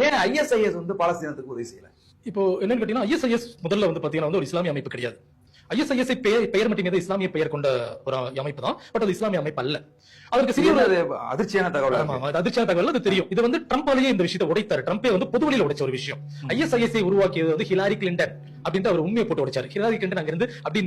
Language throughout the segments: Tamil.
ஏன் ISIS வந்து பாலஸ்தீனத்துக்கு உதவி செய்யல? இப்போ என்னன்னு கேட்டீங்கன்னா ISIS முதல்ல வந்து பாத்தீங்கன்னா வந்து ஒரு இஸ்லாமிய அமைப்பு கிடையாது. ISIS பெயர் மட்டுமே இஸ்லாமிய பெயர் கொண்ட ஒரு அமைப்பு தான். பட் அது இஸ்லாமிய அமைப்பு அல்ல. அதற்கு சிறிய அதிர்ச்சியான தகவல். அதிர்ச்சியான தகவல் அது தெரியும். இது வந்து ட்ரம்பாலேயே இந்த விஷயத்தை உடைத்தாரு. ட்ரம்பே வந்து பொது வழியில உடைச்ச ஒரு விஷயம். ISIS உருவாக்கியது வந்து ஹிலாரி கிளின்டன் அப்படின்ட்டு அவர் உண்மையை போட்டு உடைச்சாரு. ஹிலாரி கிளின்டன் அங்க இருந்து அப்படி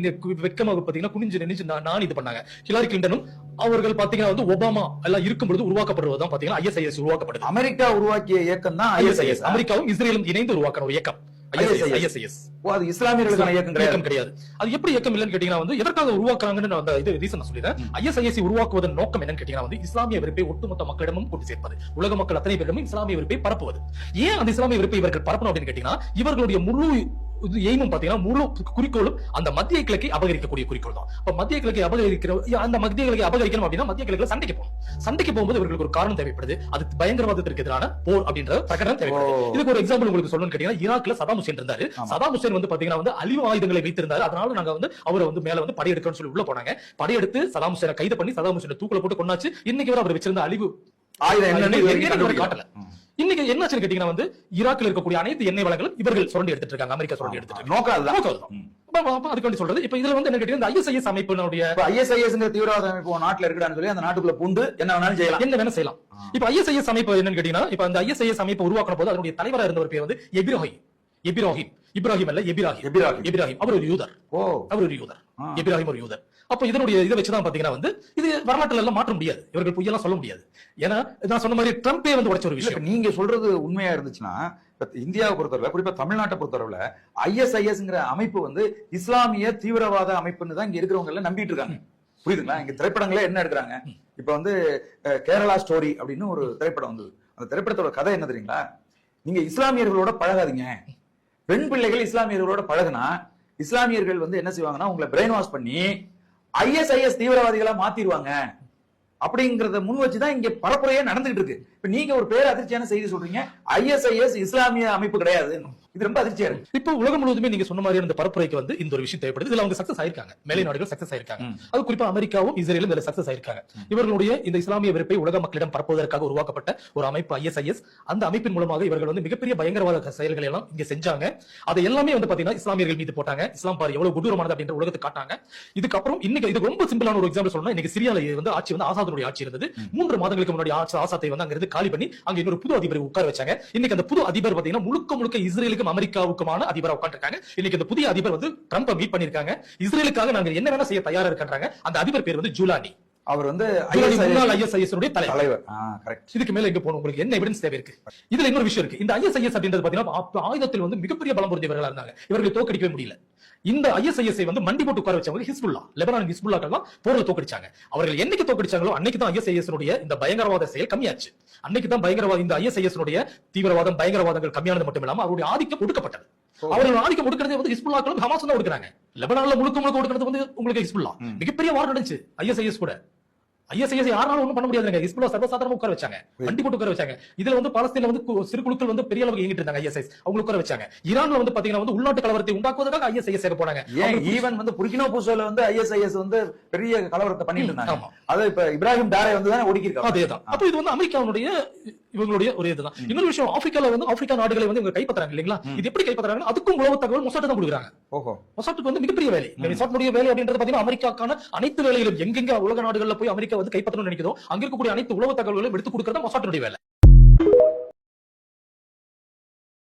வெக்கமாக பாத்தீங்கன்னா குனிஞ்சு நினைச்சு நான் இது பண்ணாங்க. ஹிலாரி கிளின்டனும் அவர்கள் பாத்தீங்கன்னா வந்து ஒபாமா எல்லாம் இருக்கும் பொழுது உருவாக்கப்படுவதுதான் பாத்தீங்கன்னா ISIS உருவாக்கப்படுது. அமெரிக்கா உருவாக்கிய இயக்கம் தான் ISIS. அமெரிக்காவும் இஸ்ரேலும் இணைந்து உருவாக்கின ஒரு இயக்கம் ISIS. அது இஸ்லாமியர்களுக்கான இயக்கம் கிடையாது. அது எப்படி இயக்கம் இல்லன்னு கேட்டீங்கன்னா வந்து எதற்காக உருவாக்குறாங்கன்னு அந்த இது ரீசன் நான் சொல்லிடுறேன். ISIS உருவாக்குவதன் நோக்கம் என்னன்னு கேட்டீங்கன்னா வந்து இஸ்லாமிய வெறுப்பை ஒட்டுமொத்த மக்களிடமும் கொண்டு சேர்ப்பது, உலக மக்கள் அத்தனை பேரிடமும் இஸ்லாமிய வெறுப்பை பரப்புவது. ஏன் அந்த இஸ்லாமிய வெறுப்பை இவர்கள் பரப்பணும் அப்படின்னு கேட்டீங்கன்னா இவர்களுடைய முழு எய்மும் பாத்தீங்கன்னா முழு குறிக்கோளும் அந்த மத்திய கிழக்கை அபகரிக்கக்கூடிய குறிக்கோள் தான். அப்ப மத்திய கிழக்கை அந்த மத்திய கிழக்கை அபகரிக்கணும் அப்படின்னா மத்திய கிழக்குல சண்டைக்கு போகும்போது இவர்களுக்கு ஒரு காரணம் தேவைப்படுது. அது பயங்கரவாதத்திற்கு எதிரான போர் அப்படின்ற பிரகடனம் தேவைப்படுது. இதுக்கு ஒரு எக்ஸாம்பிள் உங்களுக்கு சொல்லணும்னு கேட்டீங்கன்னா ஈராக்ல சதாம் ஹுசேன் இருந்தாரு. சதாம் ஹுசேன் வந்து பாத்தீங்கன்னா வந்து அழிவு ஆயுதங்களை வைத்திருந்தாரு. அதனால நாங்க வந்து அவரை வந்து மேல வந்து படையெடுக்கணும்னு சொல்லி உள்ள போனாங்க. படையெடுத்து சதாம் ஹுசேனை கைது பண்ணி சதாம் ஹுசேனை தூக்குல போட்டு கொண்டாச்சு. இன்னைக்கு வரை அவர் வச்சிருந்த அழிவு ஆயுதம் காட்டல. இன்னைக்கு என்னாச்சு கேட்டீங்கன்னா வந்து ஈராக்ல இருக்கக்கூடிய அனைத்து எண்ணெய் வளங்களும் இவர்கள் சுரண்டி எடுத்துட்டு இருக்காங்க. அமெரிக்கா சுரண்டி எடுத்துட்டு நோக்கம் அதுக்கு வேண்டி சொல்றது. இப்ப இதுல வந்து என்ன கேட்டீங்கன்னா ISIS அமைப்பினுடைய ISIS தீவிரவாத அமைப்பு நாட்டுல இருக்குன்னு சொல்லி அந்த நாட்டுக்குள்ள பூந்து என்ன வேணாலும் செய்யலாம், என்ன வேணா செய்யலாம். இப்ப ISIS அமைப்பு என்னன்னு கேட்டீங்கன்னா இப்ப அந்த ISIS அமைப்பு உருவாக்குற போது அதனுடைய தலைவராக இருந்த ஒரு பேர் வந்து இப்ராஹிம் அல்ல எபிராஹிம். அவர் ஒரு யூதர். எபிராஹிம் ஒரு யூதர். அப்ப இதனுடைய இதை வச்சுதான் பாத்தீங்கன்னா வந்து இது வரலாற்றுல எல்லாம் மாற்ற முடியாது. இவர்கள் பொய்யெல்லாம் சொல்ல முடியாது. ஏன்னா நான் சொன்ன மாதிரி ட்ரம்பே வந்து உடைச்ச ஒரு விஷயம். நீங்க சொல்றது உண்மையா இருந்துச்சுன்னா இந்தியாவை பொறுத்தவரை குறிப்பா தமிழ்நாட்டை பொறுத்தவரை ISISங்கிற அமைப்பு வந்து இஸ்லாமிய தீவிரவாத அமைப்புன்னு தான் இங்க இருக்கிறவங்க எல்லாம் நம்பிட்டு இருக்காங்க. புரியுதுங்களா? இங்க திரைப்படங்களே என்ன எடுக்கிறாங்க. இப்ப வந்து கேரளா ஸ்டோரி அப்படின்னு ஒரு திரைப்படம் வந்தது. அந்த திரைப்படத்தோட கதை என்ன தெரியுங்களா? நீங்க இஸ்லாமியர்களோட பழகாதீங்க. பெண் பிள்ளைகள் இஸ்லாமியர்களோட பழகுனா இஸ்லாமியர்கள் வந்து என்ன செய்வாங்கன்னா உங்களை பிரெயின் வாஷ் பண்ணி ISIS தீவிரவாதிகளா மாத்திடுவாங்க அப்படிங்கறத முன் வச்சுதான் இங்க பரப்புரையே நடந்துட்டு இருக்கு. இப்ப நீங்க ஒரு பேர் அதிர்ச்சியான செய்தி சொல்றீங்க ISIS இஸ்லாமிய அமைப்பு கிடையாது. இது ரொம்ப அதிர்ச்சியா இருக்கு. இப்ப உலகம் முழுவதுமே நீங்க சொன்ன மாதிரி இந்த பரப்புரைக்கு வந்து இந்த ஒரு விஷயம் தேவைப்படுது. இதுல அவங்க சக்சஸ் ஆயிருக்காங்க. மேலை நாடுகள் சக்சஸ் ஆயிருக்காங்க. அது குறிப்பா அமெரிக்காவும் இஸ்ரேலும் இதுல சக்சஸ் ஆயிருக்காங்க. இவர்களுடைய இந்த இஸ்லாமிய வெறுப்பை உலக மக்களிடம் பரப்புவதற்காக உருவாக்கப்பட்ட ஒரு அமைப்பு ISIS. அந்த அமைப்பின் மூலமாக இவர்கள் வந்து மிகப்பெரிய பயங்கரவாத செயல்களை எல்லாம் இங்க செஞ்சாங்க. அதை எல்லாமே வந்து பாத்தீங்கன்னா இஸ்லாமியர்கள் மீது போட்டாங்க. இஸ்லாம் பாரு எவ்வளவு கொடூரமானது அப்படின்ற உலகத்தை காட்டாங்க. இதுக்கப்புறம் இன்னைக்கு இது ரொம்ப சிம்பிளான ஒரு எக்ஸாம்பிள் சொல்லணும். இன்னைக்கு சிரியால வந்து ஆட்சி வந்து ஆசாதுடைய ஆட்சி இருந்தது. 3 மாதங்களுக்கு முன்னாடி ஆசாத்தை வந்து அங்க இருந்து காலி பண்ணி அங்க இன்னொரு புது அதிபரை உட்கார வச்சாங்க. இன்னைக்கு அந்த புது அதிபர் பாத்தீங்கன்னா முழுக்க இஸ்ரேலுக்கும் அமெரிக்காவுக்குமான அதிபரா உட்கார்ந்திருக்காங்க. இன்னைக்கு அந்த புதிய அதிபர் வந்து ட்ரம்பை மீட் பண்ணிருக்காங்க. இஸ்ரேலுக்காக நாங்க என்ன வேணா செய்ய தயாரா இருக்காங்க. அந்த அதிபர் பேர் வந்து ஜூலானி. அவர் வந்து ISIS தலைவர். இதுக்கு மேல எங்க போகணும்? உங்களுக்கு என்ன எவிடன்ஸ் தேவை இருக்கு? இதுல இன்னொரு விஷயம் இருக்கு. இந்த ISIS அப்படின்றது பாத்தீங்கன்னா ஆயுதத்தில் வந்து மிகப்பெரிய பலம் பொருந்தியவர்களா இருந்தாங்க. இவர்களை தோக்கடிக்கவே முடியல. இந்த ISIS வந்து மண்டி போட்டு உட்கார வச்சவங்க ஹிஸ்புல்லா, லெபனான் ஹிஸ்புல்லாக்கள் தான் போர்ல தோக்கடிச்சாங்க. அவர்கள் என்னைக்கு தோக்கடிச்சாங்களோ அன்னைக்கு தான் ISIS இந்த பயங்கரவாத செயல் கம்மியாச்சு. அன்னைக்கு தான் இந்த ISIS தீவிரவாதம் பயங்கரவாதங்கள் கம்மியானது மட்டும் இல்லாம அவருடைய ஆதிக்கம் ஒடுக்கப்பட்டது. அவர்கள் ஆதிக்கம் ஒடுக்கிறது வந்து ஹிஸ்புல்லாக்களும் ஹமாஸ் தான் ஒடுக்குறாங்க. லெபனான்ல முழுக்க ஒடுக்கிறது வந்து உங்களுக்கு ஹிஸ்புல்லா. மிகப்பெரிய வார் நடந்துச்சு ISIS கூட. ISIS யாராலும் ஒண்ணும் பண்ண முடியாதுங்க. ஹிஸ்புல்லா சர்வசாதாரணமா உட்கார வச்சாங்க, வண்டி போட்டு உட்கார வச்சாங்க. இதுல வந்து பாலஸ்தீன்ல வந்து சிறு குழுக்கள் வந்து பெரிய அளவுக்கு இயங்கிட்டு இருந்தாங்க. ISIS அவங்க உட்கார வச்சாங்க. ஈரான்ல வந்து பாத்தீங்கன்னா வந்து உள்நாட்டு கலவரத்தை உண்டாக்குவதற்காக ISIS போனாங்க. ஈவன் வந்து புர்கினா ஃபோசோல வந்து ISIS வந்து பெரிய கலவரத்தை பண்ணிட்டு இருந்தாங்க. அது இப்ப இப்ராஹிம் டாரை வந்து தான் ஒடுக்கி இருக்காங்க. அதேதான். அப்ப இது வந்து அமெரிக்காவுடைய இவங்களுடைய ஒரு இதுதான். இன்னொரு விஷயம், ஆப்பிரிக்கா நாடுகளை வந்து இவங்க கைப்பற்றாங்க இல்லீங்களா? இது எப்படி கைப்பற்றாங்க? அதுக்கும் உளவு தகவல் மொசாட் தான் கொடுக்குறாங்க. மொசாட்டுக்கு வந்து மிகப்பெரிய வேலை. மொசாட்டுடைய வேலை அப்படின்றது பாத்தீங்கன்னா அமெரிக்காக்கான அனைத்து வேலைகளும் எங்கெங்க உலக நாடுகள்ல போய் அமெரிக்கா வந்து கைப்பற்றணும்னு நினைக்கிறதோ அங்க இருக்கக்கூடிய அனைத்து உளவு தகவல்களையும் எடுத்து கொடுக்கறது மொசாட்டுடைய வேலை.